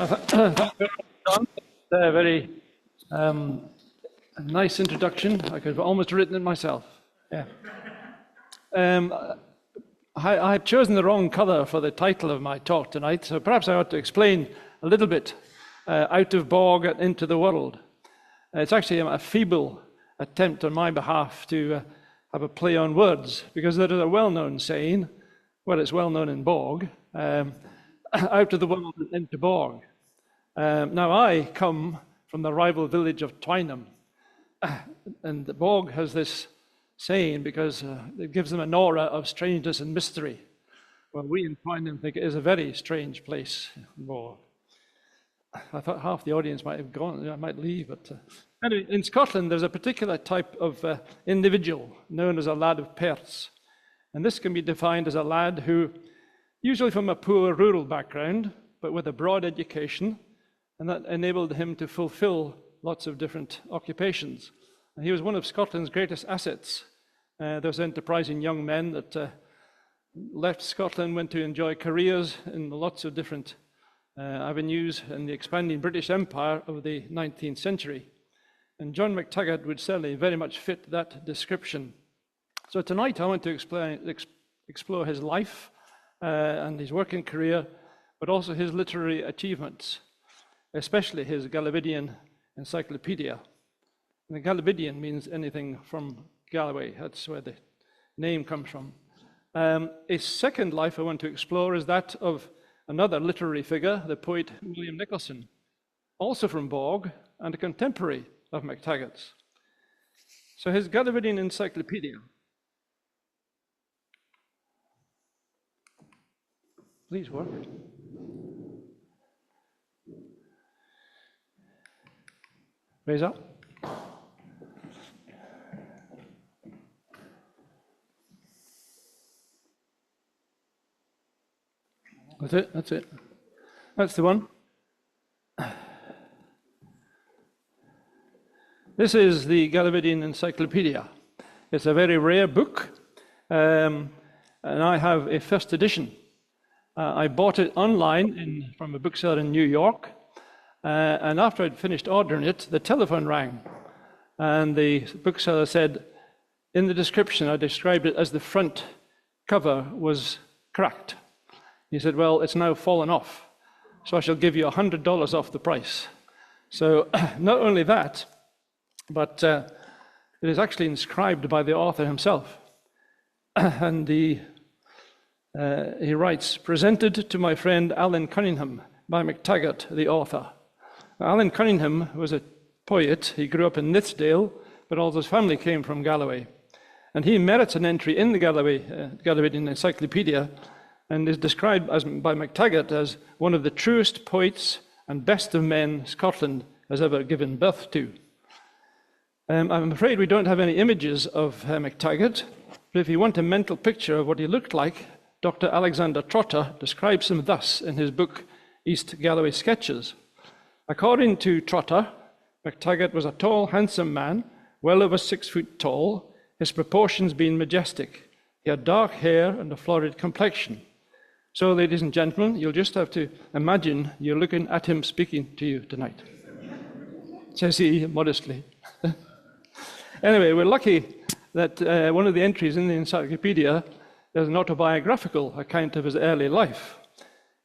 Thank you, John. A very nice introduction. I could have almost written it myself. Yeah. I had chosen the wrong colour for the title of my talk tonight, so perhaps I ought to explain a little bit out of Borgue and into the world. It's actually a feeble attempt on my behalf to have a play on words, because there is a well-known saying, well, it's well known in Borgue, out of the world and into Borgue. Now, I come from the rival village of Twynham, and the Borgue has this saying because it gives them an aura of strangeness and mystery. Well, we in Twynham think it is a very strange place, Borgue. I thought half the audience might have gone, I might leave, but anyway, in Scotland there's a particular type of individual known as a lad of pairts, and this can be defined as a lad who, usually from a poor rural background, but with a broad education, and that enabled him to fulfill lots of different occupations. And he was one of Scotland's greatest assets. Those enterprising young men that left Scotland, went to enjoy careers in lots of different avenues in the expanding British Empire of the 19th century. And John McTaggart would certainly very much fit that description. So tonight I want to explore his life and his working career, but also his literary achievements, especially his Galloway Encyclopaedia. And the Galloway means anything from Galloway. That's where the name comes from. A second life I want to explore is that of another literary figure, the poet William Nicholson, also from Borgue and a contemporary of MacTaggart's. So his Galloway Encyclopaedia. Please work. Raise up. That's it, that's it. That's the one. This is the Galloway Encyclopaedia. It's a very rare book, and I have a first edition. I bought it online from a bookseller in New York, and after I'd finished ordering it, the telephone rang, and the bookseller said, in the description, I described it as the front cover was cracked. He said, well, it's now fallen off, so I shall give you $100 off the price. So not only that, but it is actually inscribed by the author himself. And he writes, presented to my friend Alan Cunningham by MacTaggart, the author. Alan Cunningham was a poet. He grew up in Nithsdale, but all his family came from Galloway. And he merits an entry in the Galloway Encyclopaedia, and is described by MacTaggart as one of the truest poets and best of men Scotland has ever given birth to. I'm afraid we don't have any images of MacTaggart, but if you want a mental picture of what he looked like, Dr. Alexander Trotter describes him thus in his book, East Galloway Sketches. According to Trotter, MacTaggart was a tall, handsome man, well over 6 foot tall, his proportions being majestic. He had dark hair and a florid complexion. So, ladies and gentlemen, you'll just have to imagine you're looking at him speaking to you tonight, says he modestly. Anyway, we're lucky that one of the entries in the encyclopedia is an autobiographical account of his early life.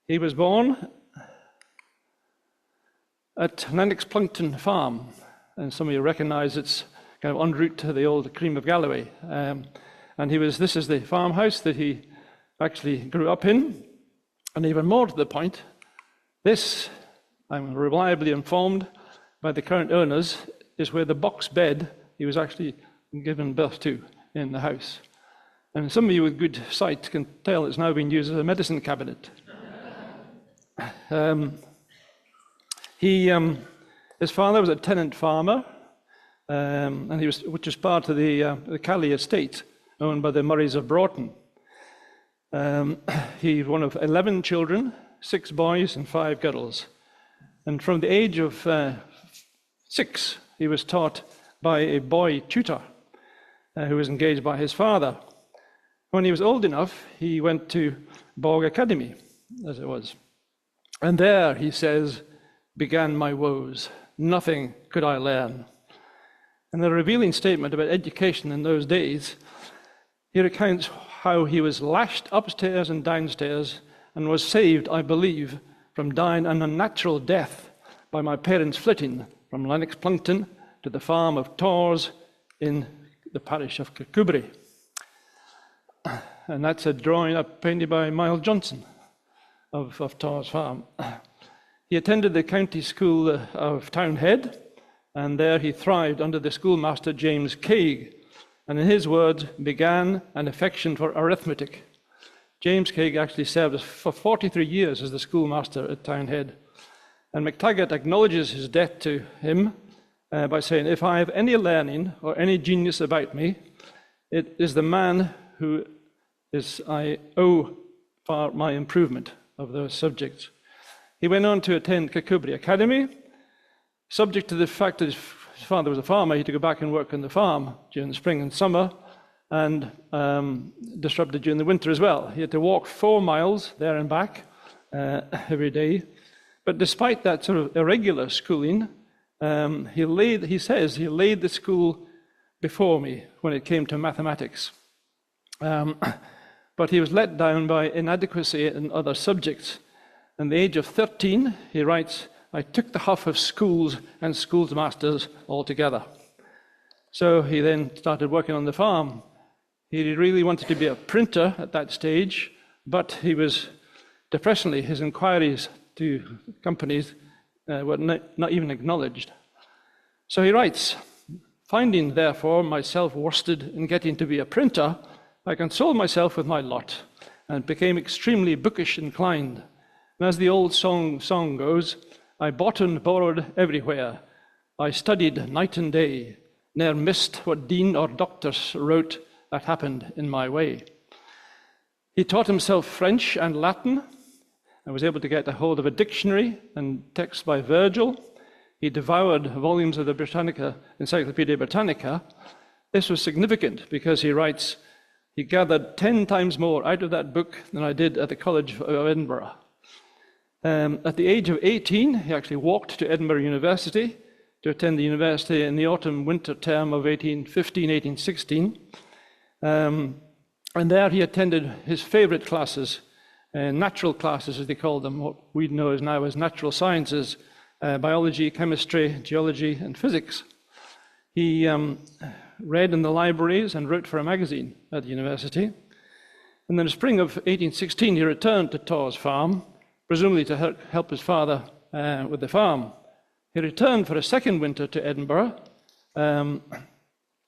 He was born at Lennox Plunkton Farm, and some of you recognize it's kind of en route to the old Cream of Galloway. And this is the farmhouse that he actually grew up in, and even more to the point, this, I'm reliably informed by the current owners, is where the box bed he was actually given birth to in the house. And some of you with good sight can tell it's now being used as a medicine cabinet. His father was a tenant farmer, and which was part of the Cally estate owned by the Murrays of Broughton. He's one of 11 children, 6 boys and 5 girls. And from the age of 6, he was taught by a boy tutor who was engaged by his father. When he was old enough, he went to Borgue Academy, as it was. And there, he says, began my woes. Nothing could I learn. And a revealing statement about education in those days, he recounts how he was lashed upstairs and downstairs and was saved, I believe, from dying an unnatural death by my parents flitting from Lennox Plunkton to the farm of Torres in the parish of Kirkcudbright. And that's a drawing painted by Miles Johnson of Torres Farm. He attended the county school of Townhead, and there he thrived under the schoolmaster James Craig, and in his words, began an affection for arithmetic. James Craig actually served for 43 years as the schoolmaster at Townhead. And MacTaggart acknowledges his debt to him by saying, if I have any learning or any genius about me, it is the man who I owe for my improvement of those subjects. He went on to attend Kirkcudbright Academy. Subject to the fact that his father was a farmer, he had to go back and work on the farm during the spring and summer, and disrupted during the winter as well. He had to walk 4 miles there and back every day. But despite that sort of irregular schooling, he says he laid the school before me when it came to mathematics. But he was let down by inadequacy in other subjects. At the age of 13, he writes, I took the huff of schools and schoolmasters altogether. So he then started working on the farm. He really wanted to be a printer at that stage, but he was, depressingly, his inquiries to companies were not even acknowledged. So he writes, finding, therefore, myself worsted in getting to be a printer, I consoled myself with my lot and became extremely bookish inclined. And as the old song goes, I bought and borrowed everywhere. I studied night and day, ne'er missed what dean or doctors wrote that happened in my way. He taught himself French and Latin, and was able to get a hold of a dictionary and texts by Virgil. He devoured volumes of the Encyclopaedia Britannica. This was significant because he writes, he gathered 10 times more out of that book than I did at the College of Edinburgh. At the age of 18, he actually walked to Edinburgh University to attend the university in the autumn-winter term of 1815-1816. And there he attended his favorite classes, natural classes as they call them, what we know now as natural sciences, biology, chemistry, geology, and physics. He read in the libraries and wrote for a magazine at the university. And in the spring of 1816, he returned to Torres Farm, presumably to help his father with the farm. He returned for a second winter to Edinburgh.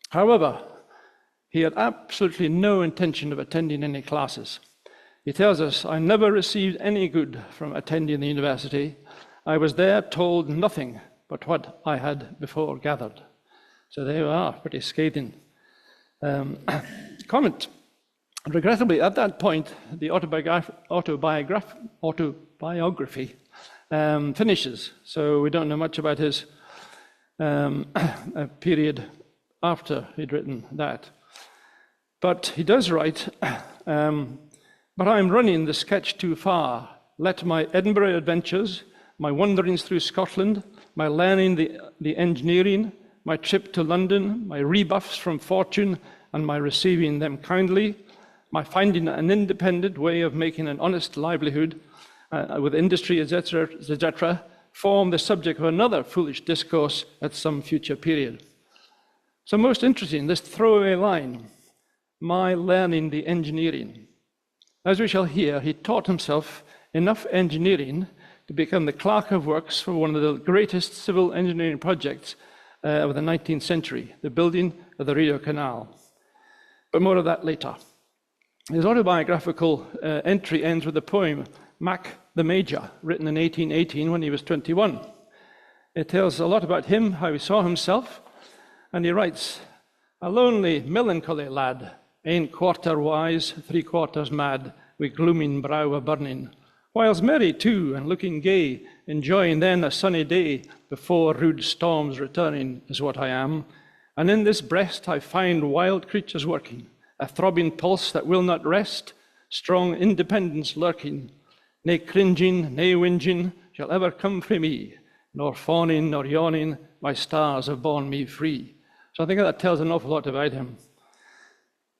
However, he had absolutely no intention of attending any classes. He tells us, I never received any good from attending the university. I was there told nothing but what I had before gathered. So there you are, pretty scathing comment. Regrettably, at that point, the autobiography finishes, so we don't know much about his period after he'd written that. But he does write, but I am running the sketch too far. Let my Edinburgh adventures, my wanderings through Scotland, my learning the engineering, my trip to London, my rebuffs from fortune, and my receiving them kindly, my finding an independent way of making an honest livelihood with industry, etc., form the subject of another foolish discourse at some future period. So most interesting, this throwaway line, my learning the engineering. As we shall hear, he taught himself enough engineering to become the clerk of works for one of the greatest civil engineering projects of the 19th century, the building of the Rideau Canal. But more of that later. His autobiographical entry ends with the poem, Mac the Major, written in 1818 when he was 21. It tells a lot about him, how he saw himself, and he writes, a lonely, melancholy lad, ain't quarter wise, 3/4 mad, with glooming brow a burning, whiles merry too, and looking gay, enjoying then a sunny day, before rude storms returning, is what I am. And in this breast I find wild creatures working, a throbbing pulse that will not rest, strong independence lurking, nae cringing, nae whinging shall ever come frae me, nor fawning nor yawning, my stars have borne me free. So I think that tells an awful lot about him.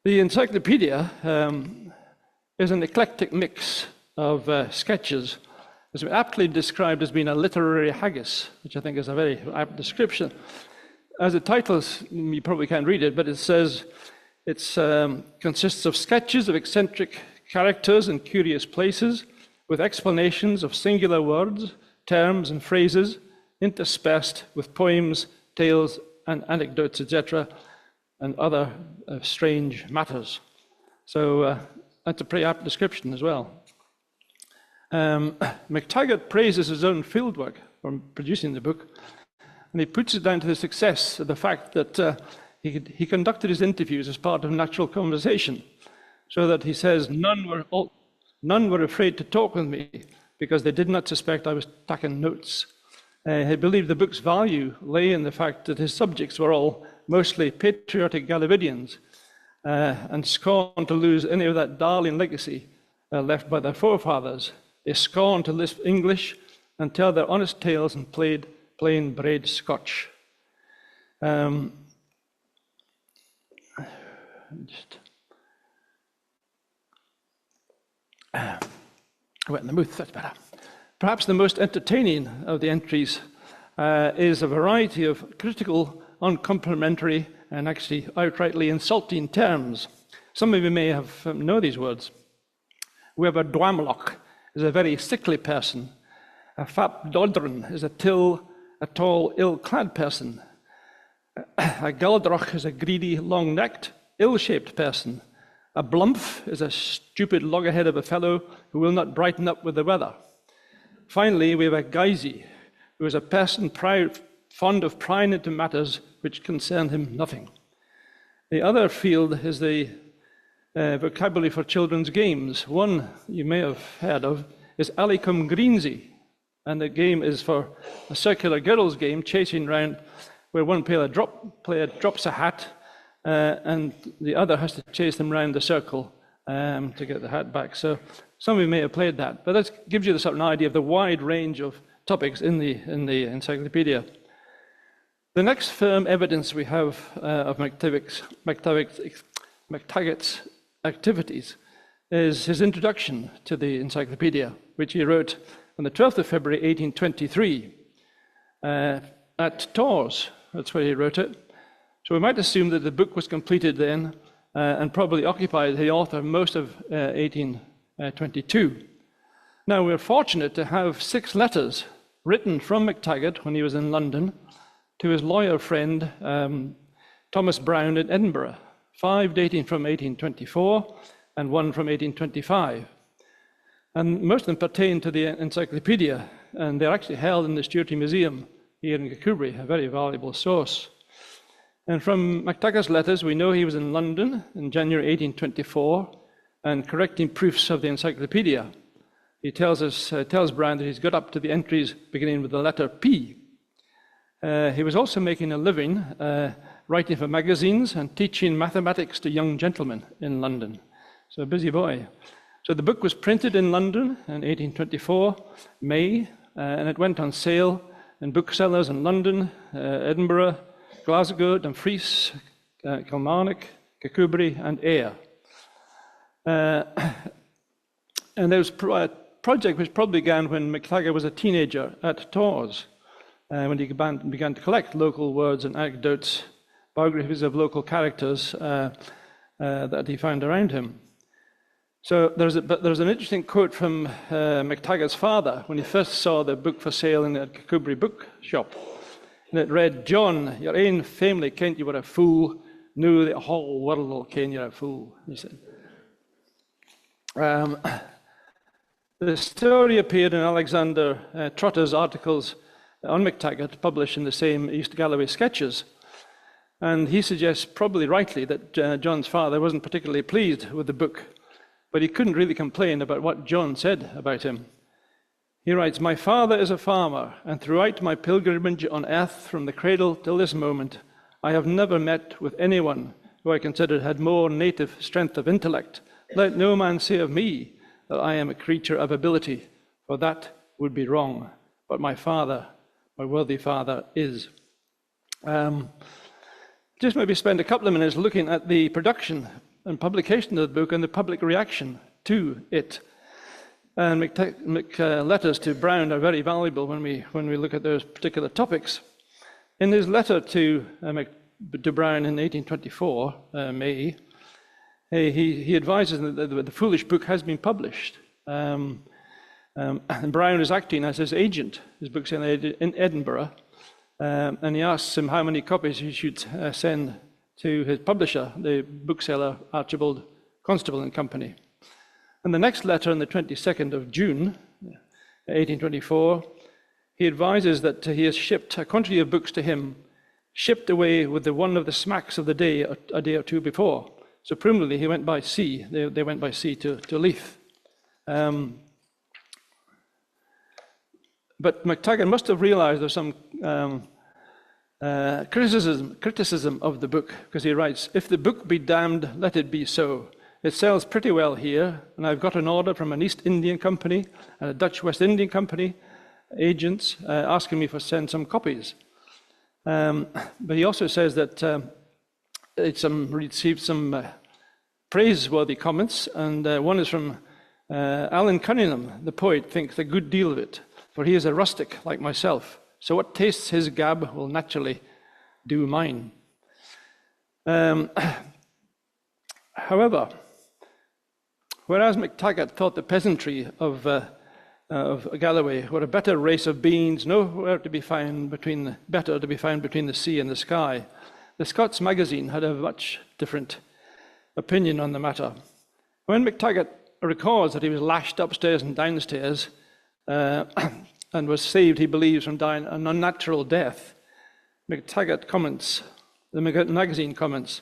The encyclopedia is an eclectic mix of sketches. It's been aptly described as being a literary haggis, which I think is a very apt description. As the title, you probably can't read it, but it says it consists of sketches of eccentric characters in curious places, with explanations of singular words, terms, and phrases, interspersed with poems, tales, and anecdotes, etc., and other strange matters. So that's a pretty apt description as well. MacTaggart praises his own fieldwork from producing the book, and he puts it down to the success of the fact that he conducted his interviews as part of natural conversation, so that he says none were afraid to talk with me because they did not suspect I was taking notes. He believed the book's value lay in the fact that his subjects were all mostly patriotic Gallovidians and scorned to lose any of that darling legacy left by their forefathers. They scorned to lisp English and tell their honest tales in plain bred Scotch. I went in the mouth, that's better. Perhaps the most entertaining of the entries is a variety of critical, uncomplimentary, and actually outrightly insulting terms. Some of you may have know these words. Whoever dwamloch is a very sickly person. A fap dodron is a tall, ill-clad person. A galdroch is a greedy, long-necked, ill-shaped person. A blumph is a stupid loggerhead of a fellow who will not brighten up with the weather. Finally, we have a geisy, who is a person fond of prying into matters which concern him nothing. The other field is the vocabulary for children's games. One you may have heard of is Alicum Greensy, and the game is for a circular girls' game, chasing round, where one player drops a hat, and the other has to chase them round the circle to get the hat back. So some of you may have played that, but that gives you the sort of idea of the wide range of topics in the encyclopedia. The next firm evidence we have of MacTaggart's activities is his introduction to the encyclopedia, which he wrote on the 12th of February 1823 at Tours. That's where he wrote it. So we might assume that the book was completed then and probably occupied the author most of 1822. Now, we're fortunate to have 6 letters written from MacTaggart when he was in London to his lawyer friend Thomas Brown in Edinburgh, 5 dating from 1824 and 1 from 1825. And most of them pertain to the encyclopedia, and they're actually held in the Stuarty Museum here in Galloway, a very valuable source. And from MacTaggart's letters, we know he was in London in January 1824 and correcting proofs of the encyclopedia. He tells Brown that he's got up to the entries beginning with the letter P. He was also making a living writing for magazines and teaching mathematics to young gentlemen in London. So a busy boy. So the book was printed in London in 1824, May, and it went on sale in booksellers in London, Edinburgh, Glasgow, Dumfries, Kilmarnock, Kirkcudbright, and Ayr. And there was a project which probably began when MacTaggart was a teenager at Tours, when he began to collect local words and anecdotes, biographies of local characters that he found around him. So there's an interesting quote from MacTaggart's father when he first saw the book for sale in the Kirkcudbright bookshop. And it read, "John, your ain family kent you were a fool, now the whole world will ken you're a fool," he said. The story appeared in Alexander Trotter's articles on MacTaggart, published in the same East Galloway Sketches. And he suggests, probably rightly, that John's father wasn't particularly pleased with the book, but he couldn't really complain about what John said about him. He writes, "My father is a farmer, and throughout my pilgrimage on earth from the cradle till this moment, I have never met with anyone who I considered had more native strength of intellect. Let no man say of me, that I am a creature of ability, for that would be wrong. But my father, my worthy father, is. Just maybe spend a couple of minutes looking at the production and publication of the book and the public reaction to it. And letters to Brown are very valuable when we look at those particular topics. In his letter to Brown in 1824, May, he advises that the foolish book has been published. And Brown is acting as his agent. His book's in Edinburgh. And he asks him how many copies he should send to his publisher, the bookseller Archibald Constable and Company. And the next letter, on the 22nd of June, 1824, he advises that he has shipped a quantity of books to him, shipped away with the one of the smacks of the day a day or two before. So presumably he went by sea. They went by sea to Leith. But MacTaggart must have realized there's some criticism of the book, because he writes, "If the book be damned, let it be so. It sells pretty well here, and I've got an order from an East Indian Company and a Dutch West Indian Company agents asking me for send some copies." But he also says that it's received some praiseworthy comments, and one is from Alan Cunningham, the poet, thinks a good deal of it, for he is a rustic like myself, so what tastes his gab will naturally do mine. However, whereas MacTaggart thought the peasantry of Galloway were a better race of beings, nowhere to be found between the sea and the sky, the Scots Magazine had a much different opinion on the matter. When MacTaggart records that he was lashed upstairs and downstairs and was saved, he believes, from dying an unnatural death, MacTaggart comments, the magazine comments,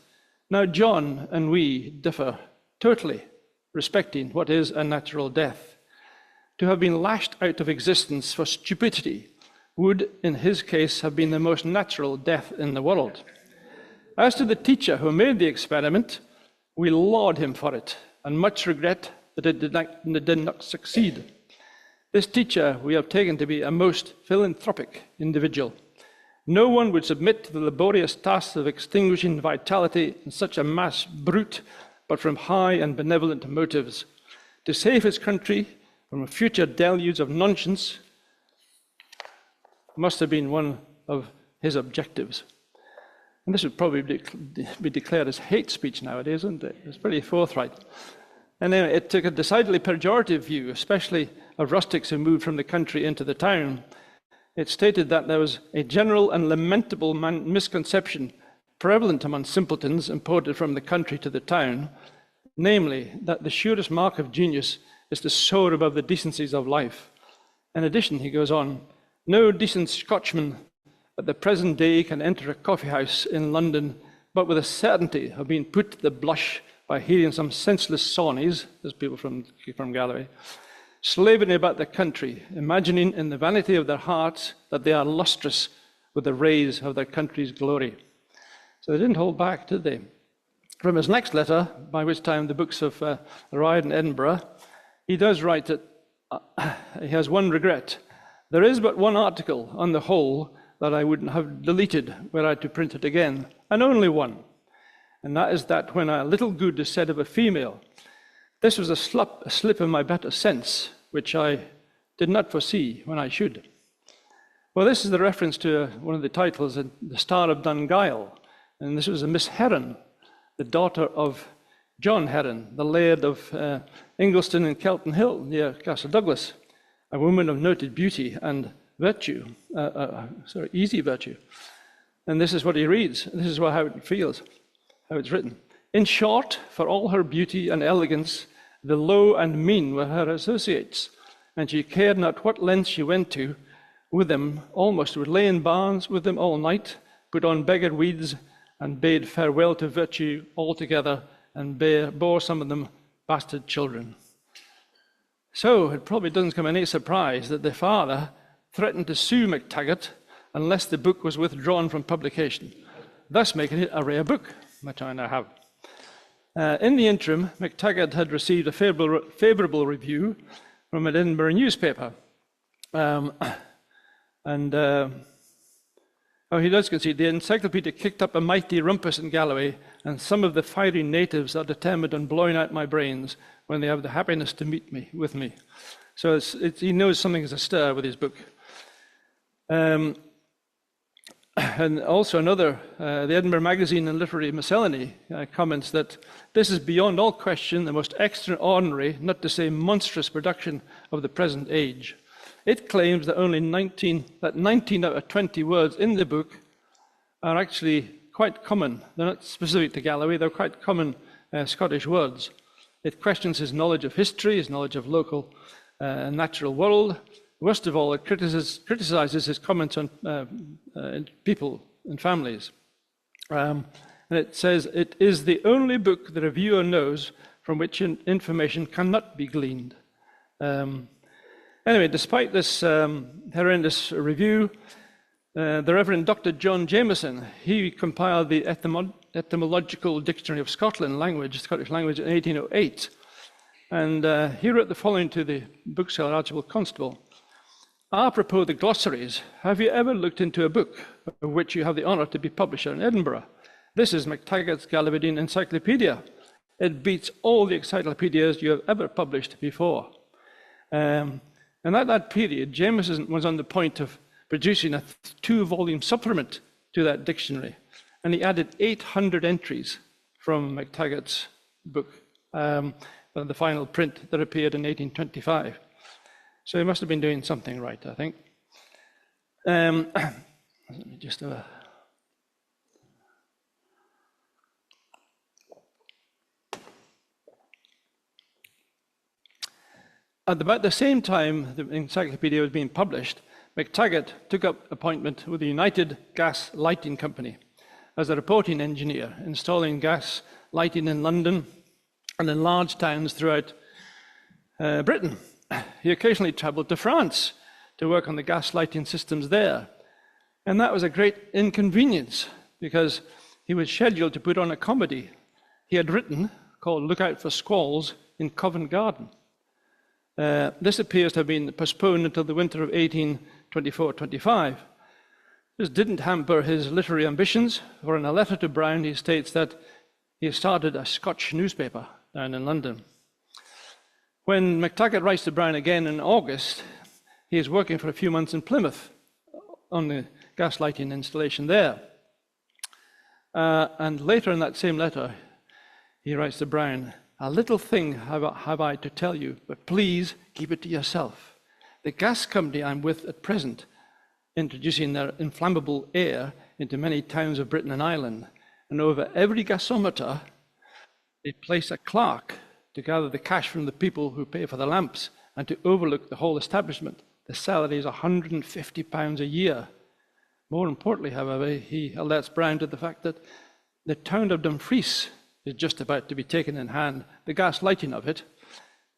"Now John and we differ totally respecting what is a natural death. To have been lashed out of existence for stupidity would, in his case, have been the most natural death in the world. As to the teacher who made the experiment, we laud him for it, and much regret that it did not succeed. This teacher we have taken to be a most philanthropic individual. No one would submit to the laborious task of extinguishing vitality in such a mass brute, but from high and benevolent motives. To save his country from a future deluge of nonsense must have been one of his objectives." And this would probably be declared as hate speech nowadays, isn't it? It's pretty forthright. And then it took a decidedly pejorative view, especially of rustics who moved from the country into the town. It stated that there was a general and lamentable misconception prevalent among simpletons imported from the country to the town, namely that the surest mark of genius is to soar above the decencies of life. In addition, he goes on, "No decent Scotchman at the present day can enter a coffee house in London but with a certainty of being put to the blush by hearing some senseless saunies," there's people from Galloway, "slaving about the country, imagining in the vanity of their hearts that they are lustrous with the rays of their country's glory." So they didn't hold back, did they? From his next letter, by which time the books have arrived in Edinburgh, he does write that he has one regret. "There is but one article on the whole that I would have deleted were I to print it again, and only one. And that is that when a little good is said of a female, this was a slip of my better sense, which I did not foresee when I should." Well, this is the reference to one of the titles, The Star of Dunguile, and this was a Miss Heron, the daughter of John Heron, the laird of Ingleston and Kelton Hill near Castle Douglas, a woman of noted beauty and virtue, easy virtue. And this is what he reads. This is how it feels, how it's written. "In short, for all her beauty and elegance, the low and mean were her associates, and she cared not what lengths she went to with them, almost would lay in barns with them all night, put on beggar weeds, and bade farewell to virtue altogether, and bore some of them bastard children." So it probably doesn't come any surprise that the father threatened to sue MacTaggart unless the book was withdrawn from publication, thus making it a rare book, which I now have. In the interim, MacTaggart had received a favourable review from an Edinburgh newspaper. He does concede, the encyclopedia kicked up a mighty rumpus in Galloway, and some of the fiery natives are determined on blowing out my brains when they have the happiness to meet with me. So he knows something is astir with his book. And also the Edinburgh Magazine and Literary Miscellany comments that this is beyond all question the most extraordinary, not to say monstrous, production of the present age. It claims that only 19 out of 20 words in the book are actually quite common. They're not specific to Galloway, they're quite common Scottish words. It questions his knowledge of history, his knowledge of local and natural world. Worst of all, it criticizes his comments on people and families. And it says, it is the only book the reviewer knows from which information cannot be gleaned. Anyway, despite this horrendous review, the Reverend Dr. John Jameson, he compiled the Etymological Dictionary of Scottish language in 1808. And he wrote the following to the bookseller Archibald Constable. Apropos the glossaries, have you ever looked into a book of which you have the honour to be publisher in Edinburgh? This is MacTaggart's Galloway Encyclopaedia. It beats all the encyclopedias you have ever published before. And at that period, Jameson was on the point of producing a 2-volume supplement to that dictionary, and he added 800 entries from MacTaggart's book, the final print that appeared in 1825. So he must have been doing something right, I think. Let me just have a... At about the same time the encyclopedia was being published, MacTaggart took up appointment with the United Gas Lighting Company as a reporting engineer, installing gas lighting in London and in large towns throughout Britain. He occasionally travelled to France to work on the gas lighting systems there. And that was a great inconvenience because he was scheduled to put on a comedy he had written called Look Out for Squalls in Covent Garden. This appears to have been postponed until the winter of 1824-25. This didn't hamper his literary ambitions, for in a letter to Brown he states that he started a Scotch newspaper down in London. When MacTaggart writes to Brown again in August, he is working for a few months in Plymouth on the gas lighting installation there. And later in that same letter, he writes to Brown, a little thing have I to tell you, but please keep it to yourself. The gas company I'm with at present, introducing their inflammable air into many towns of Britain and Ireland, and over every gasometer, they place a clerk to gather the cash from the people who pay for the lamps and to overlook the whole establishment. The salary is £150 a year. More importantly, however, he alerts Brown to the fact that the town of Dumfries is just about to be taken in hand, the gas lighting of it,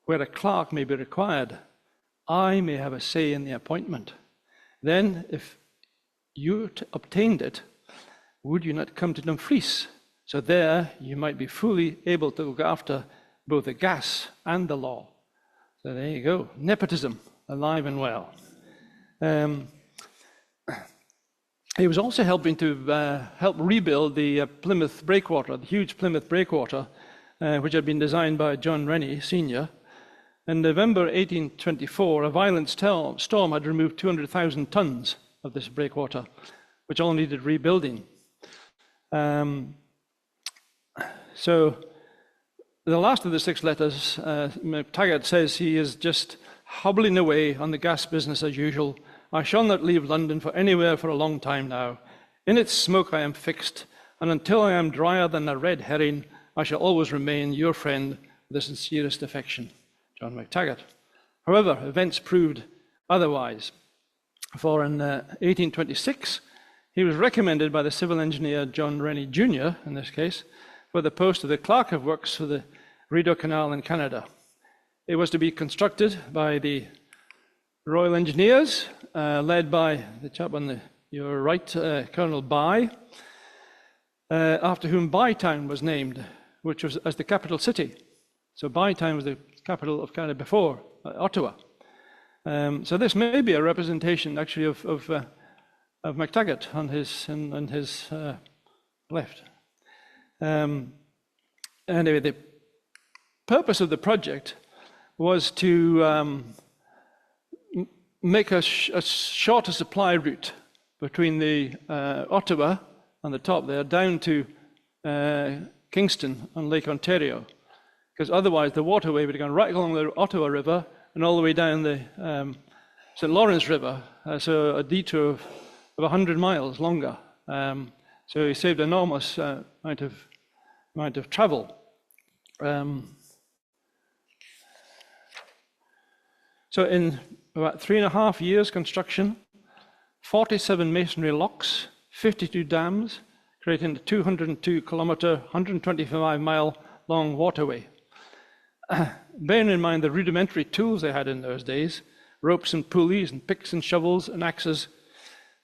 where a clerk may be required. I may have a say in the appointment. Then, if you obtained it, would you not come to Dumfries? So there you might be fully able to look after both the gas and the law. So there you go, nepotism, alive and well. He was also helping to help rebuild the Plymouth breakwater, the huge Plymouth breakwater, which had been designed by John Rennie, Sr. In November 1824, a violent storm had removed 200,000 tons of this breakwater, which all needed rebuilding. So the last of the 6 letters, MacTaggart says he is just hobbling away on the gas business as usual. I shall not leave London for anywhere for a long time now. In its smoke I am fixed, and until I am drier than a red herring, I shall always remain your friend with the sincerest affection, John McTaggart. However, events proved otherwise. For in 1826, he was recommended by the civil engineer John Rennie Jr., in this case, for the post of the Clerk of Works for the Rideau Canal in Canada. It was to be constructed by the Royal Engineers, led by the chap on your right, Colonel Bye, after whom Bytown was named, which was as the capital city. So Bytown was the capital of Canada before Ottawa. So this may be a representation actually of MacTaggart on his left. Anyway, the purpose of the project was to make a shorter supply route between the Ottawa on the top there down to Kingston on Lake Ontario, because otherwise the waterway would have gone right along the Ottawa River and all the way down the St. Lawrence River, so a detour of 100 miles longer. So he saved an enormous amount of travel. So in about 3.5 years construction, 47 masonry locks, 52 dams, creating a 202-kilometre, 125-mile long waterway. Bearing in mind the rudimentary tools they had in those days, ropes and pulleys and picks and shovels and axes,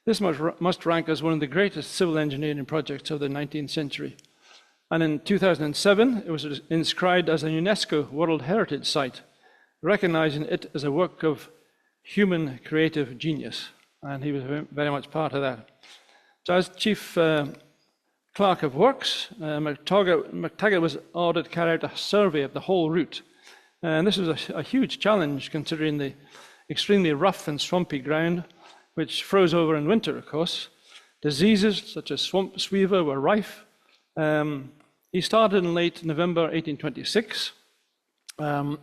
this must rank as one of the greatest civil engineering projects of the 19th century. And in 2007, it was inscribed as a UNESCO World Heritage Site, recognizing it as a work of human creative genius. And he was very much part of that. So as Chief Clerk of Works, MacTaggart was ordered to carry out a survey of the whole route. And this was a huge challenge considering the extremely rough and swampy ground, which froze over in winter, of course. Diseases such as swamp fever were rife. He started in late November 1826. And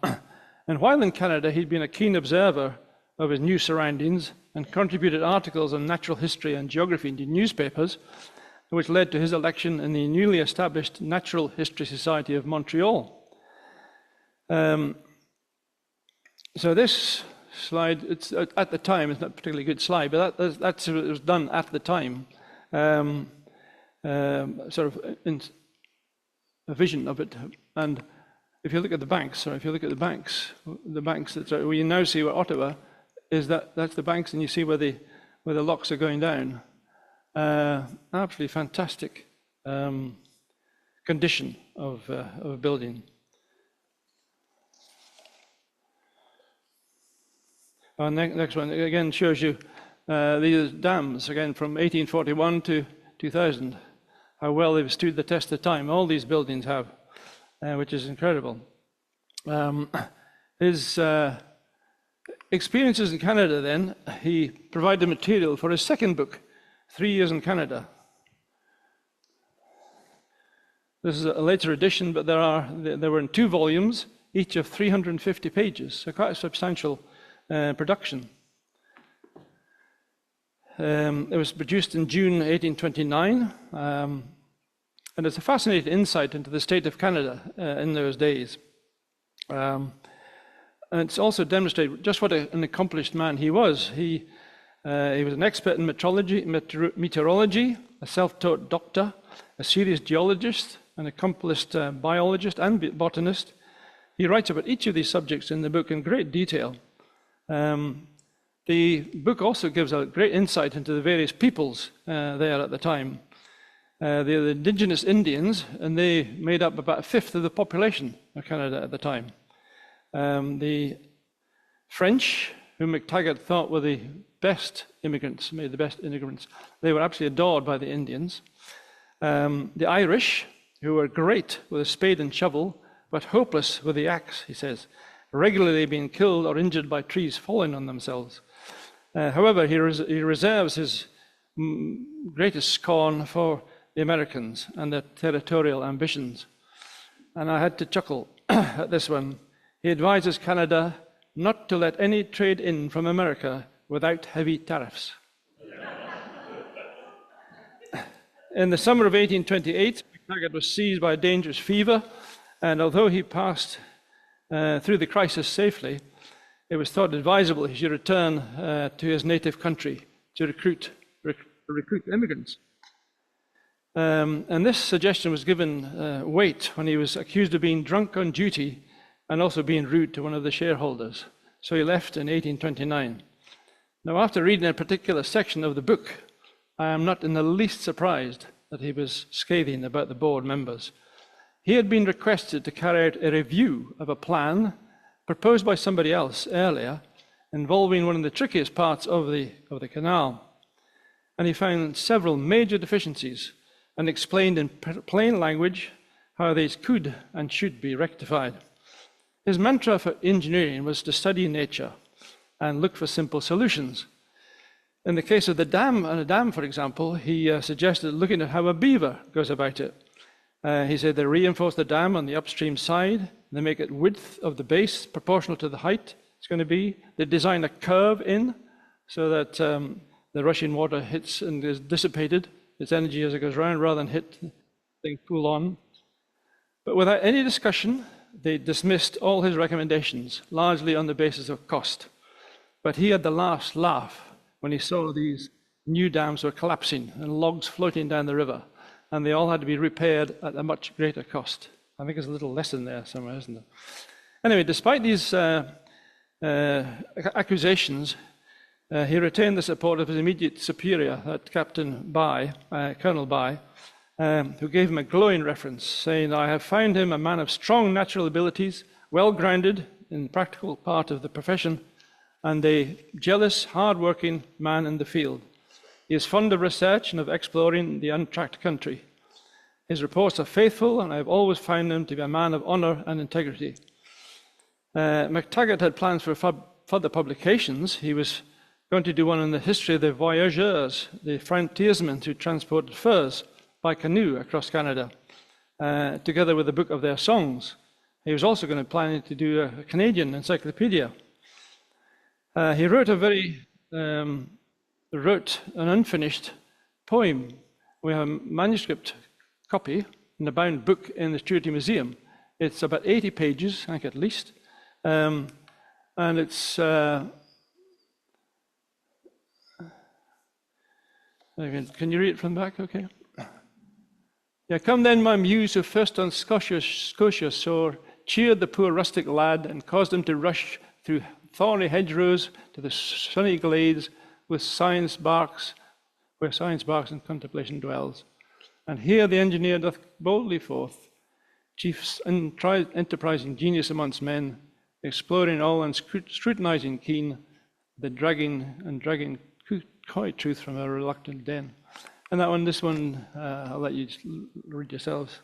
while in Canada, he'd been a keen observer of his new surroundings and contributed articles on natural history and geography in the newspapers, which led to his election in the newly established Natural History Society of Montreal. So this slide, it's at the time, it's not a particularly good slide, but that's what was done at the time. Sort of in a vision of it. And if you look at the banks, the banks that we now see where Ottawa is, that's the banks, and you see where the locks are going down. Absolutely fantastic condition of a building. Our next one again shows you these dams again from 1841 to 2000. How well they've stood the test of time. All these buildings have, which is incredible. His experiences in Canada then, he provided material for his second book, 3 Years in Canada. This is a later edition, but they were in 2 volumes, each of 350 pages, so quite a substantial production. It was produced in June 1829, and it's a fascinating insight into the state of Canada in those days. And it's also demonstrated just what an accomplished man he was. He was an expert in meteorology, a self-taught doctor, a serious geologist, an accomplished biologist and botanist. He writes about each of these subjects in the book in great detail. The book also gives a great insight into the various peoples there at the time. The indigenous Indians, and they made up about 1/5 of the population of Canada at the time. The French, whom MacTaggart thought were the best immigrants, they were absolutely adored by the Indians. The Irish, who were great with a spade and shovel, but hopeless with the axe, he says, regularly being killed or injured by trees falling on themselves. However, he reserves his greatest scorn for the Americans and their territorial ambitions. And I had to chuckle at this one. He advises Canada not to let any trade in from America without heavy tariffs. In the summer of 1828, MacTaggart was seized by a dangerous fever, and although he passed through the crisis safely, it was thought advisable he should return to his native country to recruit immigrants. And this suggestion was given weight when he was accused of being drunk on duty and also being rude to one of the shareholders. So he left in 1829. Now, after reading a particular section of the book, I am not in the least surprised that he was scathing about the board members. He had been requested to carry out a review of a plan proposed by somebody else earlier, involving one of the trickiest parts of the canal. And he found several major deficiencies and explained in plain language how these could and should be rectified. His mantra for engineering was to study nature and look for simple solutions. In the case of the dam, for example, he suggested looking at how a beaver goes about it. He said they reinforce the dam on the upstream side, they make it width of the base proportional to the height it's going to be. They design a curve in so that the rushing water hits and is dissipated, its energy as it goes round, rather than hit things full on. But without any discussion, they dismissed all his recommendations, largely on the basis of cost. But he had the last laugh when he saw these new dams were collapsing and logs floating down the river, and they all had to be repaired at a much greater cost. I think there's a little lesson there somewhere, isn't there? Anyway, despite these accusations, he retained the support of his immediate superior, Colonel By, who gave him a glowing reference, saying, "I have found him a man of strong natural abilities, well grounded in the practical part of the profession, and a jealous, hard-working man in the field. He is fond of research and of exploring the untracked country. His reports are faithful, and I have always found him to be a man of honour and integrity." MacTaggart had plans for further publications. He was going to do one on the history of the voyageurs, the frontiersmen who transported furs by canoe across Canada, together with a book of their songs. He was also planning to do a Canadian encyclopedia. He wrote an unfinished poem. We have a manuscript copy in a bound book in the Stuart Museum. It's about 80 pages, I think at least, and it's can you read it from the back? Okay. Yeah, come then, my muse, who first on Scotia shore cheered the poor rustic lad and caused him to rush through thorny hedgerows to the sunny glades where science barks and contemplation dwells. And here the engineer doth boldly forth, chief enterprising genius amongst men, exploring all and scrutinizing keen the dragging coy truth from a reluctant den. And this one, I'll let you read yourselves.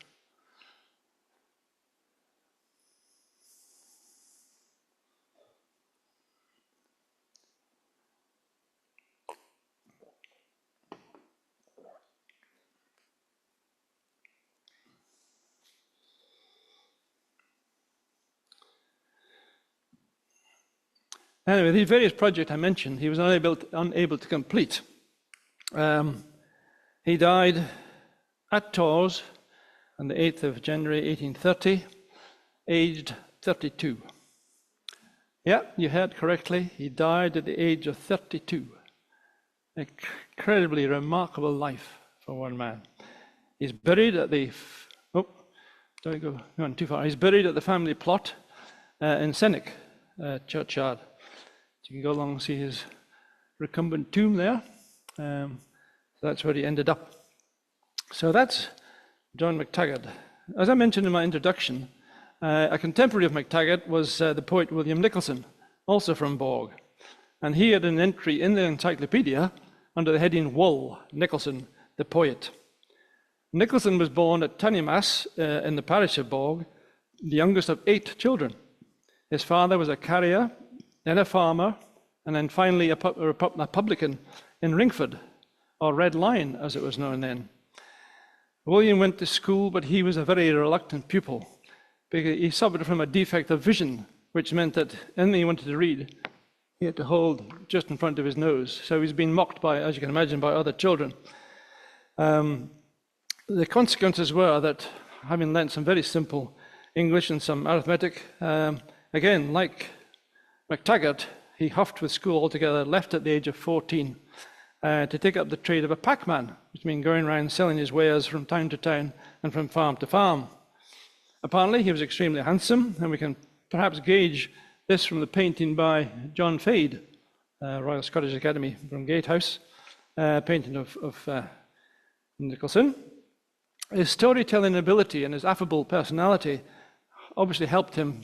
Anyway, these various projects I mentioned, he was unable to complete. He died at Tours on the 8th of January 1830, aged 32. Yeah, you heard correctly. He died at the age of 32. Incredibly remarkable life for one man. He's buried at the... Oh, don't I go on too far. He's buried at the family plot in Sennick churchyard. So you can go along and see his recumbent tomb there. So that's where he ended up. So that's John McTaggart. As I mentioned in my introduction, a contemporary of MacTaggart was the poet William Nicholson, also from Borgue. And he had an entry in the encyclopedia under the heading Wool, Nicholson, the poet. Nicholson was born at Tunnymass in the parish of Borgue, the youngest of 8 children. His father was a carrier, then a farmer, and then finally a publican in Ringford, or Red Lion as it was known then. William went to school, but he was a very reluctant pupil because he suffered from a defect of vision, which meant that anything he wanted to read, he had to hold just in front of his nose. So he's been mocked by, as you can imagine, by other children. The consequences were that, having learnt some very simple English and some arithmetic, again, like MacTaggart, he huffed with school altogether, left at the age of 14 to take up the trade of a packman, which means going around selling his wares from town to town and from farm to farm. Apparently, he was extremely handsome, and we can perhaps gauge this from the painting by John Fade, Royal Scottish Academy from Gatehouse, painting of Nicholson. His storytelling ability and his affable personality obviously helped him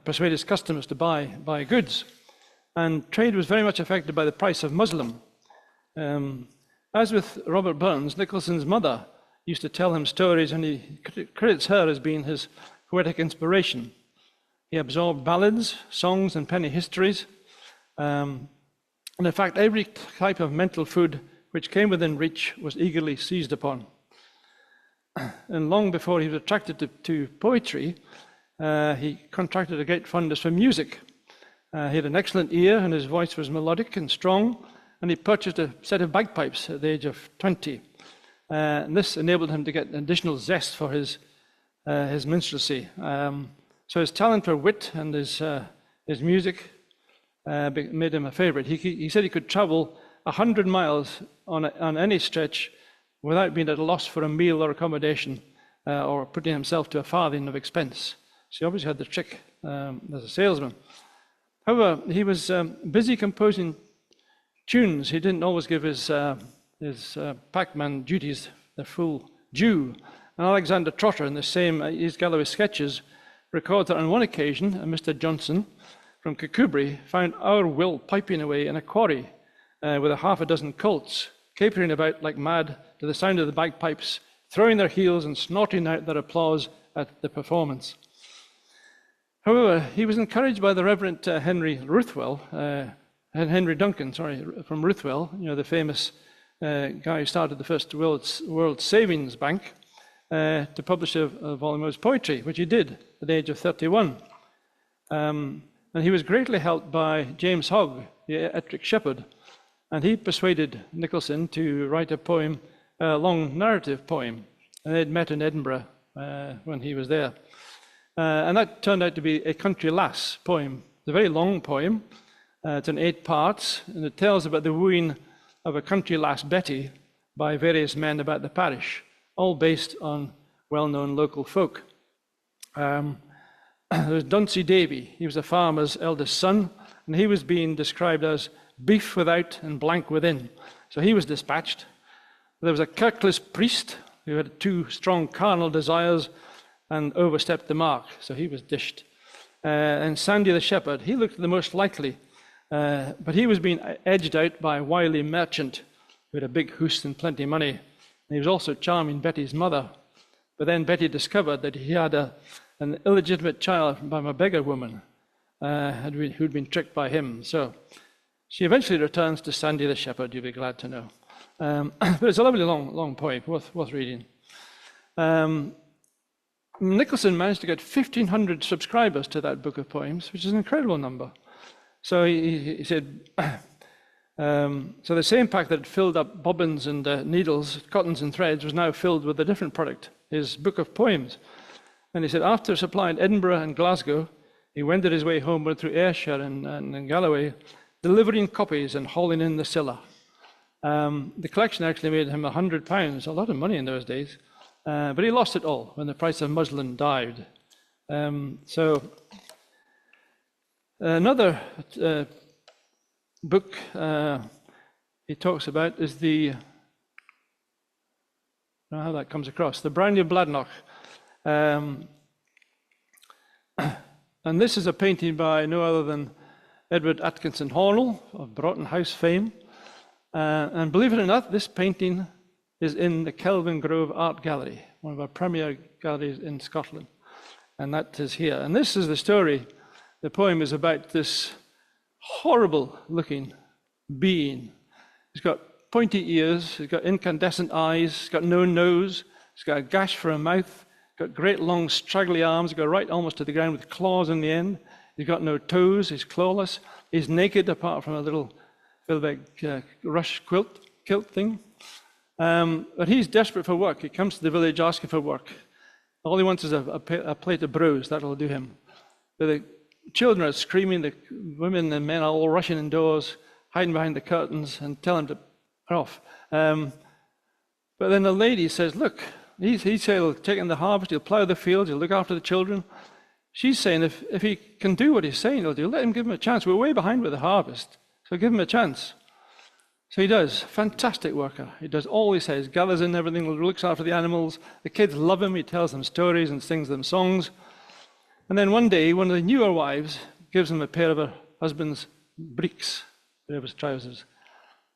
persuade his customers to buy goods. And trade was very much affected by the price of muslin. As with Robert Burns, Nicholson's mother used to tell him stories, and he credits her as being his poetic inspiration. He absorbed ballads, songs, and penny histories. And in fact, every type of mental food which came within reach was eagerly seized upon. And long before he was attracted to poetry, he contracted a great fondness for music. He had an excellent ear, and his voice was melodic and strong, and he purchased a set of bagpipes at the age of 20. And this enabled him to get additional zest for his minstrelsy. So his talent for wit and his music made him a favorite. He said he could travel 100 miles on any stretch without being at a loss for a meal or accommodation, or putting himself to a farthing of expense. So he obviously had the trick as a salesman. However, he was busy composing tunes. He didn't always give his packman duties their full due. And Alexander Trotter, in the same his Galloway sketches, records that on one occasion, Mr. Johnson from Kirkcudbright found our Will piping away in a quarry with half a dozen colts, capering about like mad to the sound of the bagpipes, throwing their heels and snorting out their applause at the performance. However, he was encouraged by the Reverend Henry Duncan, from Ruthwell, the famous guy who started the first World Savings Bank, to publish a volume of his poetry, which he did at the age of 31. And he was greatly helped by James Hogg, the Ettrick shepherd, and he persuaded Nicholson to write a long narrative poem. And they'd met in Edinburgh when he was there. And that turned out to be a Country Lass poem. It's a very long poem. It's in 8 parts, and it tells about the wooing of a country lass, Betty, by various men about the parish, all based on well-known local folk. There's Duncey Davy. He was a farmer's eldest son, and he was being described as beef without and blank within. So he was dispatched. There was a Kirkless priest who had 2 strong carnal desires and overstepped the mark, so he was dished. And Sandy the shepherd, he looked the most likely, but he was being edged out by a wily merchant who had a big hoose and plenty of money. And he was also charming Betty's mother. But then Betty discovered that he had an illegitimate child by a beggar woman who'd been tricked by him. So she eventually returns to Sandy the shepherd, you'll be glad to know. But it's a lovely long poem, worth reading. Nicholson managed to get 1,500 subscribers to that book of poems, which is an incredible number. So he said, so the same pack that had filled up bobbins and needles, cottons and threads, was now filled with a different product, his book of poems. And he said, after supplying Edinburgh and Glasgow, he wended his way homeward through Ayrshire and Galloway, delivering copies and hauling in the siller. The collection actually made him £100, a lot of money in those days. But he lost it all when the price of muslin dived. So another book he talks about is I don't know how that comes across, the Brownie of Bladnoch. And this is a painting by no other than Edward Atkinson Hornell of Broughton House fame. And believe it or not, this painting is in the Kelvin Grove Art Gallery, one of our premier galleries in Scotland. And that is here. And this is the story. The poem is about this horrible-looking being. He's got pointy ears, he's got incandescent eyes, he's got no nose, he's got a gash for a mouth, got great long straggly arms, go right almost to the ground with claws in the end. He's got no toes, he's clawless, he's naked apart from a little Philbeck rush kilt thing. But he's desperate for work. He comes to the village asking for work. All he wants is a plate of brose, that'll do him. But the children are screaming, the women and men are all rushing indoors, hiding behind the curtains and telling him to put off. But then the lady says, look, he'll take in the harvest, he'll plough the fields, he'll look after the children. She's saying if he can do what he's saying he'll do, give him a chance. We're way behind with the harvest, so give him a chance. So he does, fantastic worker. He does all he says, gathers in everything, looks after the animals. The kids love him, he tells them stories and sings them songs. And then one day, one of the newer wives gives him a pair of her husband's breeks, pair of his trousers.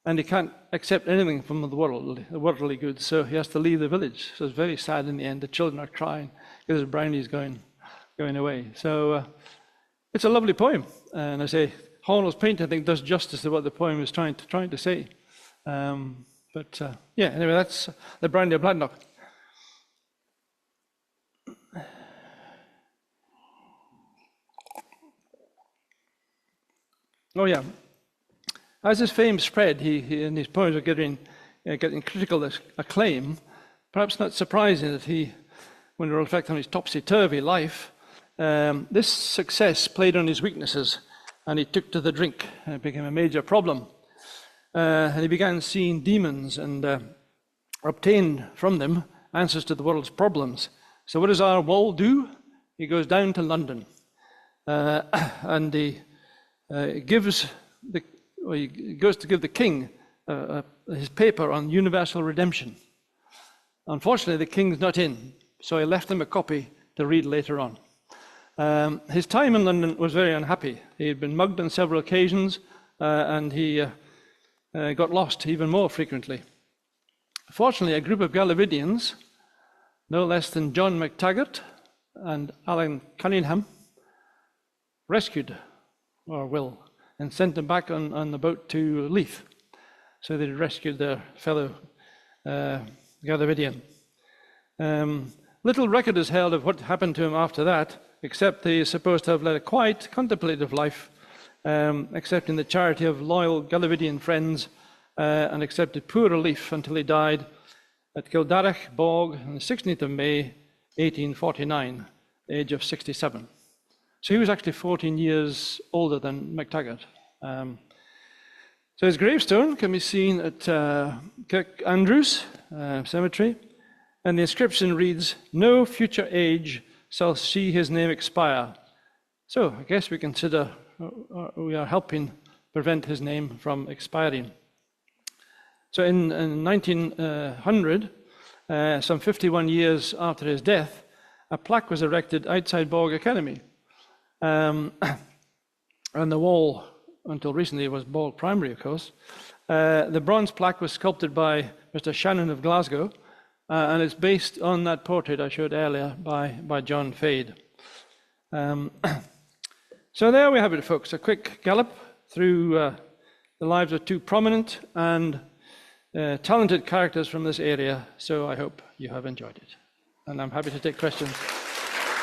And he can't accept anything from the worldly goods, so he has to leave the village. So it's very sad in the end. The children are crying because his brownie's going away. So it's a lovely poem. And I say, Hornell's painting, I think, does justice to what the poem is trying to say. Yeah, anyway, that's the Brandy of Bladnoch. Oh yeah, as his fame spread, he and his poems are getting critical acclaim. Perhaps not surprising that when we reflect on his topsy-turvy life, this success played on his weaknesses, and he took to the drink, and it became a major problem. And he began seeing demons and obtained from them answers to the world's problems. So what does our Wall do? He goes down to London, and he goes to give the king his paper on universal redemption. Unfortunately, the king's not in, so he left him a copy to read later on. His time in London was very unhappy. He had been mugged on several occasions, and he got lost even more frequently. Fortunately, a group of Gallovidians, no less than John McTaggart and Alan Cunningham, rescued Will and sent him back on the boat to Leith. So they rescued their fellow Gallovidian. Little record is held of what happened to him after that, except he is supposed to have led a quiet, contemplative life, accepting the charity of loyal Gallovidian friends, and accepted poor relief until he died at Kildarach, Borgue, on the 16th of May, 1849, the age of 67. So he was actually 14 years older than MacTaggart. So his gravestone can be seen at Kirk Andrews Cemetery, and the inscription reads, "No future age shall see his name expire." So I guess we consider we are helping prevent his name from expiring. So in 1900, some 51 years after his death, a plaque was erected outside Borgue Academy. And the wall, until recently, was Borgue Primary, of course. The bronze plaque was sculpted by Mr. Shannon of Glasgow, and it's based on that portrait I showed earlier by John Fade. So there we have it, folks, a quick gallop through the lives of two prominent and talented characters from this area. So I hope you have enjoyed it. And I'm happy to take questions.